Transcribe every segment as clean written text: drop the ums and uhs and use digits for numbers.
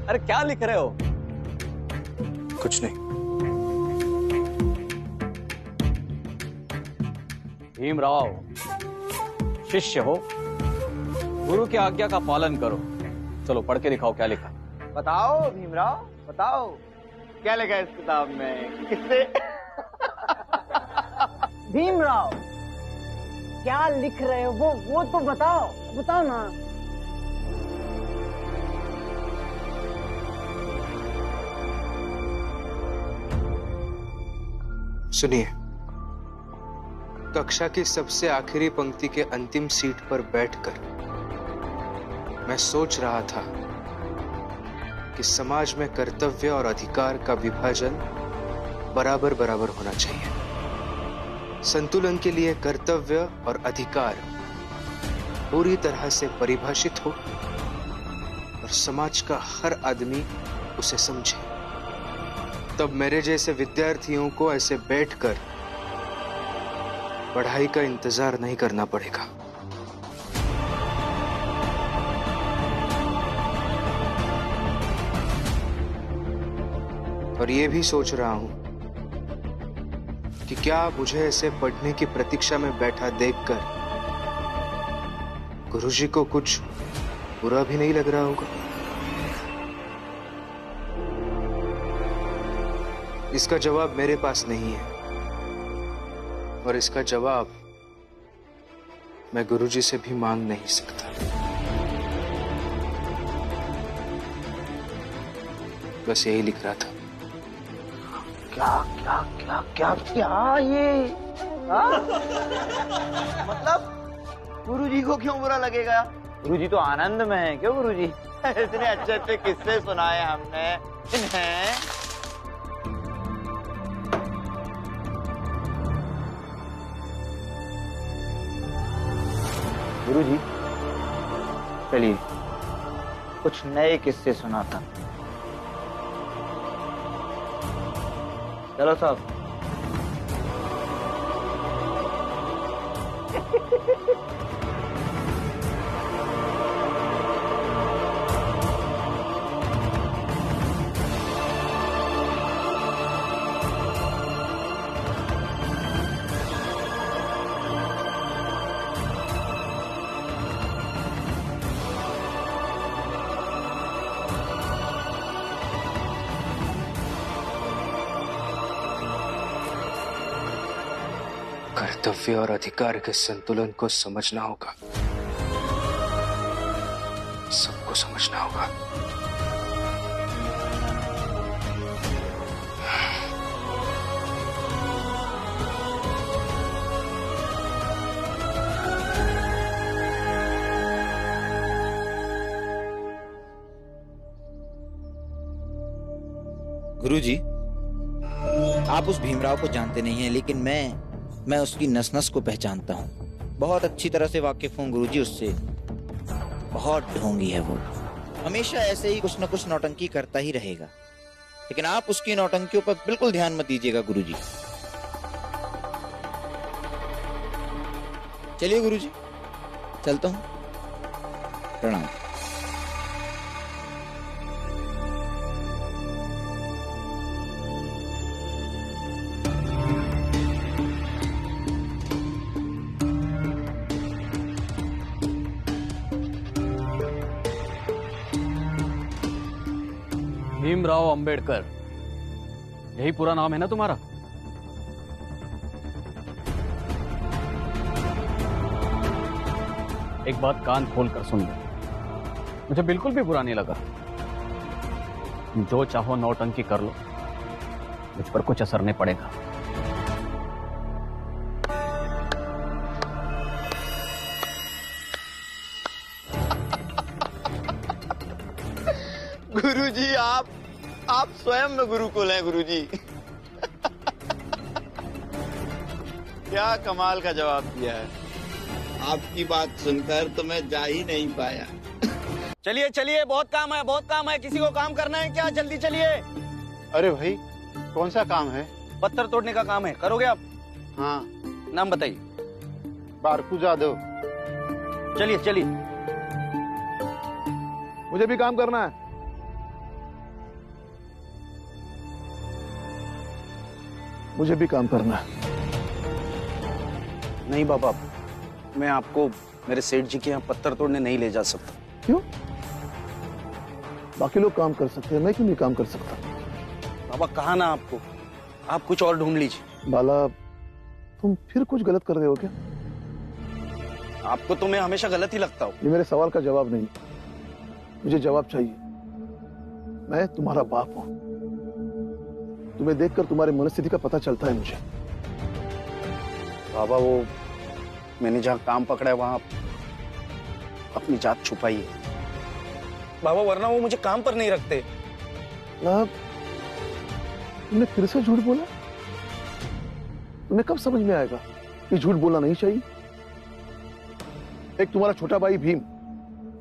अरे क्या लिख रहे हो? कुछ नहीं। भीमराव, शिष्य हो, गुरु की आज्ञा का पालन करो। चलो पढ़ के दिखाओ क्या लिखा। बताओ भीमराव, बताओ क्या लिखा है इस किताब में, किससे? भीमराव, क्या लिख रहे हो वो तो बताओ, बताओ ना। सुनिए, कक्षा की सबसे आखिरी पंक्ति के अंतिम सीट पर बैठकर मैं सोच रहा था कि समाज में कर्तव्य और अधिकार का विभाजन बराबर बराबर होना चाहिए। संतुलन के लिए कर्तव्य और अधिकार पूरी तरह से परिभाषित हो और समाज का हर आदमी उसे समझे। तब मेरे जैसे विद्यार्थियों को ऐसे बैठकर पढ़ाई का इंतजार नहीं करना पड़ेगा। और ये भी सोच रहा हूं कि क्या मुझे ऐसे पढ़ने की प्रतीक्षा में बैठा देखकर गुरुजी को कुछ बुरा भी नहीं लग रहा होगा। इसका जवाब मेरे पास नहीं है और इसका जवाब मैं गुरुजी से भी मांग नहीं सकता। बस यही लिख रहा था। क्या क्या क्या क्या क्या ये? मतलब गुरुजी को क्यों बुरा लगेगा? गुरुजी तो आनंद में है। क्यों गुरुजी? इतने अच्छे अच्छे किस्से सुनाए हमने इन्हें। गुरुजी चलिए कुछ नए किस्से सुनाता। चलो साहब। कर्तव्य और अधिकार के संतुलन को समझना होगा, सबको समझना होगा। गुरुजी, आप उस भीमराव को जानते नहीं हैं, लेकिन मैं उसकी नस नस को पहचानता हूँ। बहुत अच्छी तरह से वाकिफ हूँ गुरुजी उससे। बहुत ढोंगी है वो, हमेशा ऐसे ही कुछ न कुछ नौटंकी करता ही रहेगा। लेकिन आप उसकी नौटंकियों पर बिल्कुल ध्यान मत दीजिएगा गुरुजी। चलिए गुरुजी, चलता हूँ। प्रणाम। भीमराव अंबेडकर, यही पूरा नाम है ना तुम्हारा? एक बात कान खोल कर सुन लो, मुझे बिल्कुल भी बुरा नहीं लगा। जो चाहो नौटंकी कर लो, मुझ पर कुछ असर नहीं पड़ेगा। गुरुजी आप स्वयं में गुरुकुल हैं गुरुजी। क्या कमाल का जवाब दिया है। आपकी बात सुनकर तो मैं जा ही नहीं पाया। चलिए चलिए, बहुत काम है, बहुत काम है। किसी को काम करना है क्या? जल्दी चलिए। अरे भाई, कौन सा काम है? पत्थर तोड़ने का काम है, करोगे आप? हाँ। नाम बताइए। बारकू जादव। चलिए चलिए। मुझे भी काम करना है। मुझे भी काम करना है। नहीं बाबा, मैं आपको मेरे सेठ जी के यहाँ पत्थर तोड़ने नहीं ले जा सकता। क्यों? बाकी लोग काम कर सकते हैं, मैं क्यों नहीं काम कर सकता? बाबा कहा ना आपको, आप कुछ और ढूंढ लीजिए। बाला, तुम फिर कुछ गलत कर रहे हो क्या? आपको तो मैं हमेशा गलत ही लगता हूँ। ये मेरे सवाल का जवाब नहीं, मुझे जवाब चाहिए। मैं तुम्हारा बाप हूं, तुम्हें देखकर तुम्हारी मनस्थिति का पता चलता है मुझे। बाबा वो मैंने जहाँ काम पकड़ा है वहां अपनी जात छुपाई है बाबा, वरना वो मुझे काम पर नहीं रखते। तुमने फिर से झूठ बोला? तुम्हें कब समझ में आएगा कि झूठ बोलना नहीं चाहिए? एक तुम्हारा छोटा भाई भीम,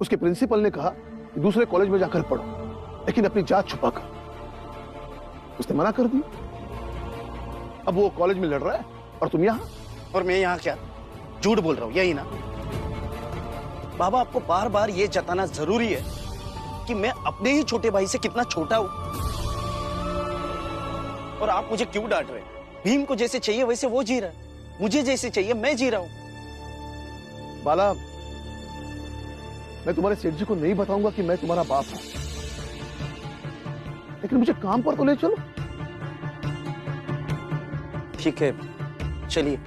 उसके प्रिंसिपल ने कहा कि दूसरे कॉलेज में जाकर पढ़ो, लेकिन अपनी जात छुपाकर। उसने मना कर दिया। अब वो कॉलेज में लड़ रहा है और तुम यहां। और मैं यहाँ क्या झूठ बोल रहा हूँ, यही ना? बाबा आपको बार बार ये जताना जरूरी है कि मैं अपने ही छोटे भाई से कितना छोटा हूं। और आप मुझे क्यों डांट रहे हैं? भीम को जैसे चाहिए वैसे वो जी रहा है, मुझे जैसे चाहिए मैं जी रहा हूं। बाला, मैं तुम्हारे सेठ जी को नहीं बताऊंगा कि मैं तुम्हारा बाप हूं, लेकिन मुझे काम पर तो ले चलो। ठीक है, चलिए।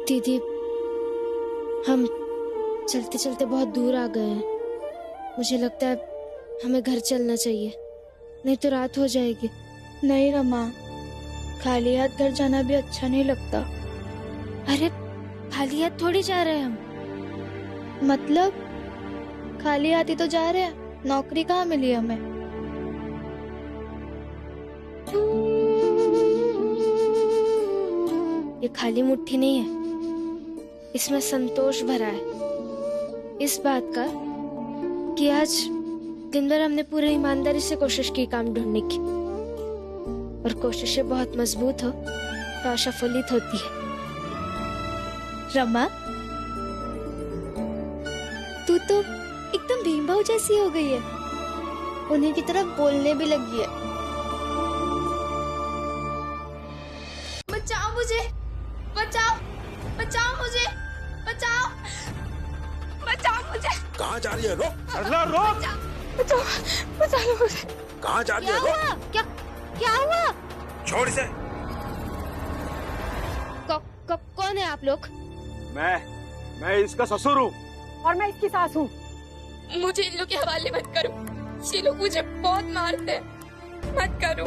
दीदी, हम चलते चलते बहुत दूर आ गए हैं। मुझे लगता है हमें घर चलना चाहिए, नहीं तो रात हो जाएगी। नहीं रमा, खाली हाथ घर जाना भी अच्छा नहीं लगता। अरे खाली हाथ थोड़ी जा रहे हैं हम। मतलब खाली हाथ ही तो जा रहे हैं, नौकरी कहाँ मिली हमें? ये खाली मुट्ठी नहीं है, इसमें संतोष भरा है इस बात का कि आज दिन भर हमने पूरी ईमानदारी से कोशिश की काम ढूंढने की, और कोशिशें बहुत मजबूत हो तो असफलित होती है। रमा, तू तो एकदम भीम भाऊ जैसी हो गई है, उन्हीं की तरफ बोलने भी लगी है। बचाओ मुझे, बचाओ, बचाओ मुझे, बचाओ, बचाओ मुझे। कहाँ जा रही है? रोक! बचाओ, बचाओ मुझे। कहाँ जा रही है? क्या हुआ? क्या हुआ? छोड़ इसे। कौन है आप लोग? मैं इसका ससुर हूँ। और मैं इसकी सास हूँ। मुझे इन लोग के हवाले मत करो, ये लोग मुझे बहुत मारते हैं, मत करो।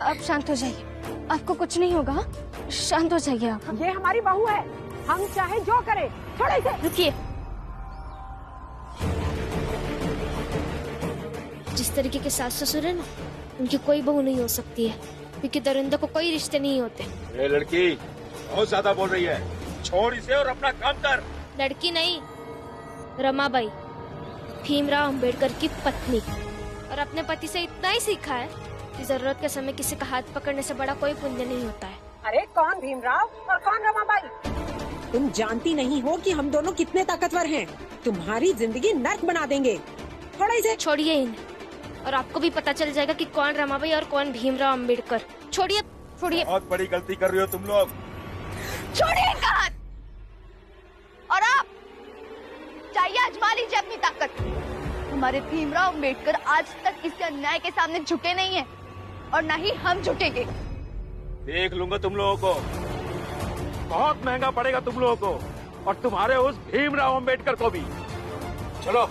आप शांत हो जाइए, आपको कुछ नहीं होगा, शांत हो जाइए आप। ये हमारी बहू है, हम चाहे जो करें। छोड़ो इसे। रुकिए, जिस तरीके के सास ससुर है ना, उनकी कोई बहू नहीं हो सकती है, क्योंकि दरिंदे को कोई रिश्ते नहीं होते। ये लड़की बहुत ज्यादा बोल रही है, छोड़ इसे और अपना काम कर। लड़की नहीं, रमाबाई, भीमराव अंबेडकर की पत्नी। और अपने पति से इतना ही सीखा है कि जरूरत के समय किसी का हाथ पकड़ने से बड़ा कोई पुण्य नहीं होता है। अरे कौन भीमराव और कौन रमाबाई? तुम जानती नहीं हो कि हम दोनों कितने ताकतवर हैं। तुम्हारी जिंदगी नर्क बना देंगे। थोड़ा इसे छोड़िए इन्हें, और आपको भी पता चल जाएगा कि कौन रमाबाई और कौन भीमराव अंबेडकर। छोड़िए, छोड़िए। बहुत बड़ी गलती कर रही हो तुम लोग। छोड़िए इनका हाथ। और आप चाहिए आजमा लीजिए अपनी ताकत। हमारे भीमराव अंबेडकर आज तक किसी अन्याय के सामने झुके नहीं हैं, और न ही हम झुकेंगे। देख लूंगा तुम लोगों को, बहुत महंगा पड़ेगा तुम लोगों को, और तुम्हारे उस भीमराव अंबेडकर को भी। चलो।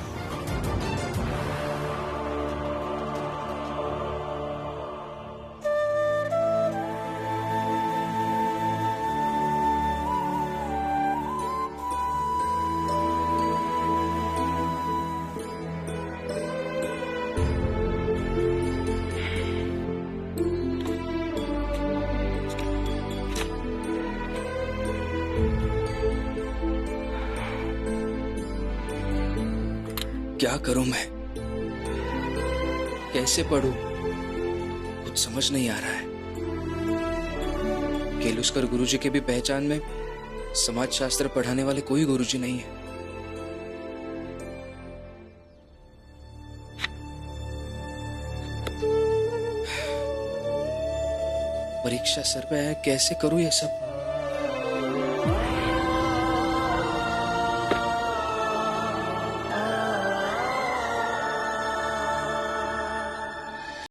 क्या करूं मैं, कैसे पढूं, कुछ समझ नहीं आ रहा है। केलुस्कर गुरुजी के भी पहचान में समाज शास्त्र पढ़ाने वाले कोई गुरुजी नहीं है। परीक्षा सर पे है, कैसे करूं ये सब?